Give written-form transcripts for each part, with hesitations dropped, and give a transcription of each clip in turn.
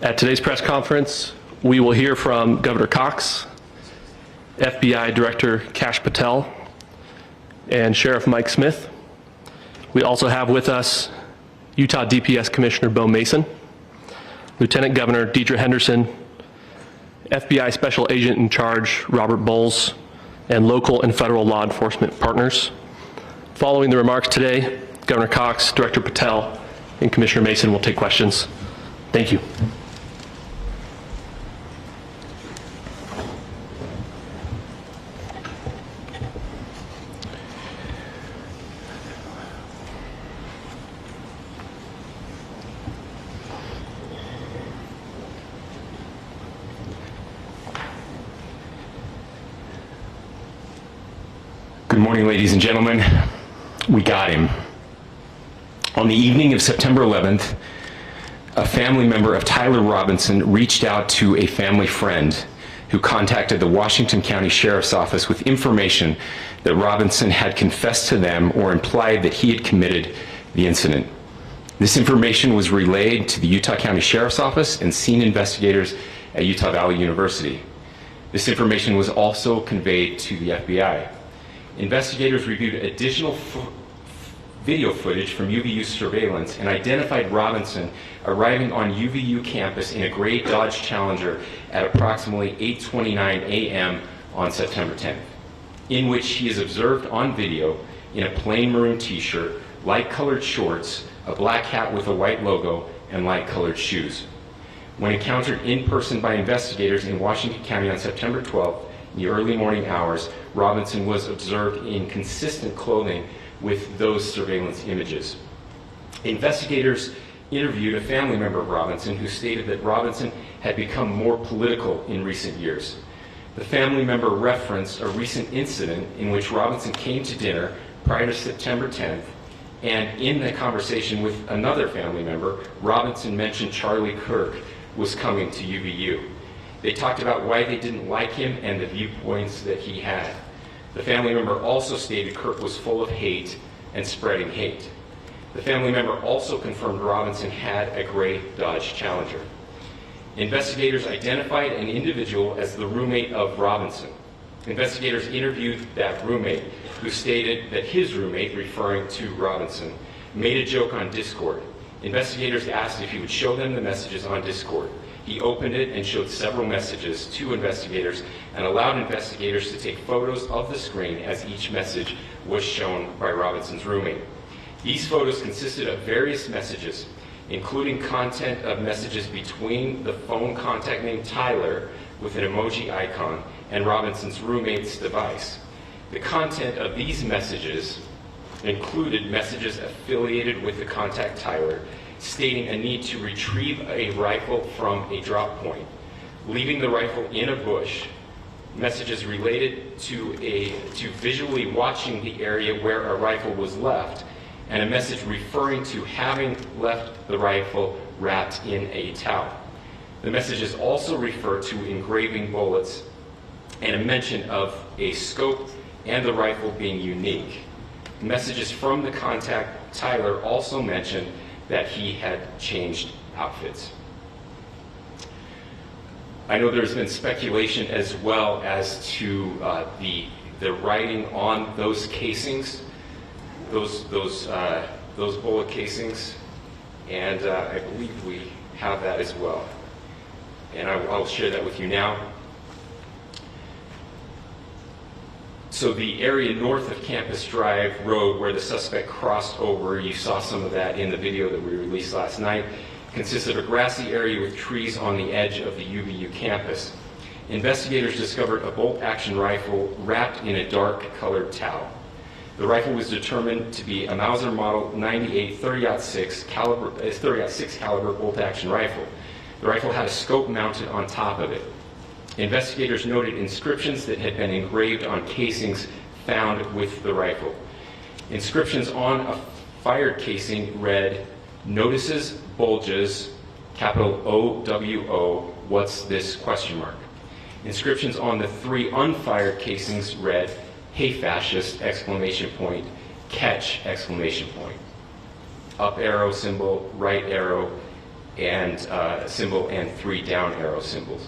At today's press conference, we will hear from Governor Cox, FBI Director Kash Patel, and Sheriff Mike Smith. We also have with us Utah DPS Commissioner Bo Mason, Lieutenant Governor Deidre Henderson, FBI Special Agent in Charge Robert Bowles, and local and federal law enforcement partners. Following the remarks today, Governor Cox, Director Patel, and Commissioner Mason will take questions. Thank you. Good morning, ladies and gentlemen. We got him. On the evening of September 11th, a family member of Tyler Robinson reached out to a family friend who contacted the Washington County Sheriff's Office with information that Robinson had confessed to them or implied that he had committed the incident. This information was relayed to the Utah County Sheriff's Office and scene investigators at Utah Valley University. This information was also conveyed to the FBI. Investigators reviewed additional video footage from UVU surveillance and identified Robinson arriving on UVU campus in a gray Dodge Challenger at approximately 8:29 a.m. on September 10th, in which he is observed on video in a plain maroon t-shirt, light-colored shorts, a black hat with a white logo, and light-colored shoes. When encountered in person by investigators in Washington County on September 12th, in the early morning hours, Robinson was observed in consistent clothing with those surveillance images. Investigators interviewed a family member of Robinson who stated that Robinson had become more political in recent years. The family member referenced a recent incident in which Robinson came to dinner prior to September 10th, and in the conversation with another family member, Robinson mentioned Charlie Kirk was coming to UVU. They talked about why they didn't like him and the viewpoints that he had. The family member also stated Kirk was full of hate and spreading hate. The family member also confirmed Robinson had a gray Dodge Challenger. Investigators identified an individual as the roommate of Robinson. Investigators interviewed that roommate, who stated that his roommate, referring to Robinson, made a joke on Discord. Investigators asked if he would show them the messages on Discord. He opened it and showed several messages to investigators and allowed investigators to take photos of the screen as each message was shown by Robinson's roommate. These photos consisted of various messages, including content of messages between the phone contact name Tyler with an emoji icon and Robinson's roommate's device. The content of these messages included messages affiliated with the contact Tyler, stating a need to retrieve a rifle from a drop point, leaving the rifle in a bush, messages related to visually watching the area where a rifle was left, and a message referring to having left the rifle wrapped in a towel. The messages also refer to engraving bullets and a mention of a scope and the rifle being unique. Messages from the contact Tyler also mentioned that he had changed outfits. I know there's been speculation as well as to the writing on those casings, those bullet casings, and I believe we have that as well. And I'll share that with you now. So the area north of Campus Drive Road where the suspect crossed over, you saw some of that in the video that we released last night, consists of a grassy area with trees on the edge of the UVU campus. Investigators discovered a bolt-action rifle wrapped in a dark-colored towel. The rifle was determined to be a Mauser Model 98 30-06 caliber bolt-action rifle. The rifle had a scope mounted on top of it. Investigators noted inscriptions that had been engraved on casings found with the rifle. Inscriptions on a fired casing read, "Notices, bulges, capital OWO, what's this?" ? Inscriptions on the 3 unfired casings read, "Hey fascist!" ! Catch! Up arrow symbol, right arrow, and symbol and 3 down arrow symbols.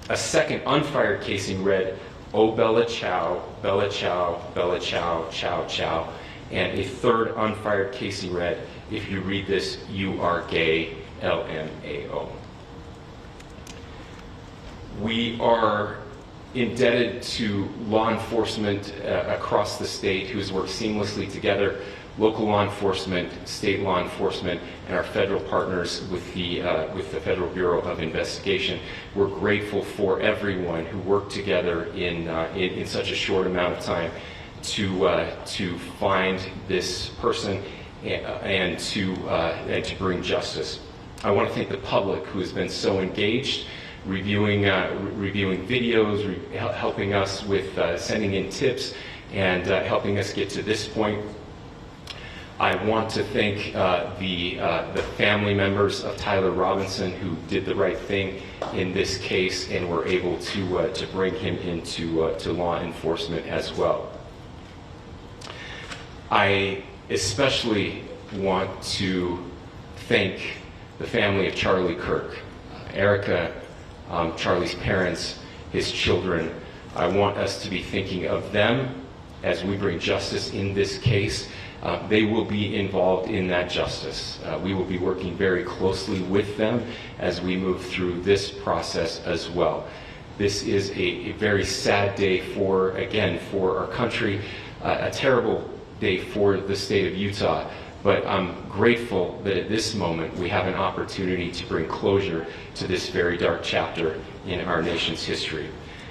A second unfired casing read, "Oh Bella Ciao, Bella Ciao, Bella Ciao, Ciao Ciao." And a third unfired casing read, "If you read this, you are gay, LMAO." We are indebted to law enforcement across the state who has worked seamlessly together, local law enforcement, state law enforcement, and our federal partners with the Federal Bureau of Investigation. We're grateful for everyone who worked together in such a short amount of time to find this person and to bring justice. I want to thank the public who has been so engaged, reviewing videos, helping us with sending in tips, and helping us get to this point. I want to thank the family members of Tyler Robinson who did the right thing in this case and were able to bring him into to law enforcement as well. I especially want to thank the family of Charlie Kirk, Erica, Charlie's parents, his children. I want us to be thinking of them as we bring justice in this case. They will be involved in that justice. We will be working very closely with them as we move through this process as well. This is a very sad day for our country, a terrible day for the state of Utah, but I'm grateful that at this moment we have an opportunity to bring closure to this very dark chapter in our nation's history.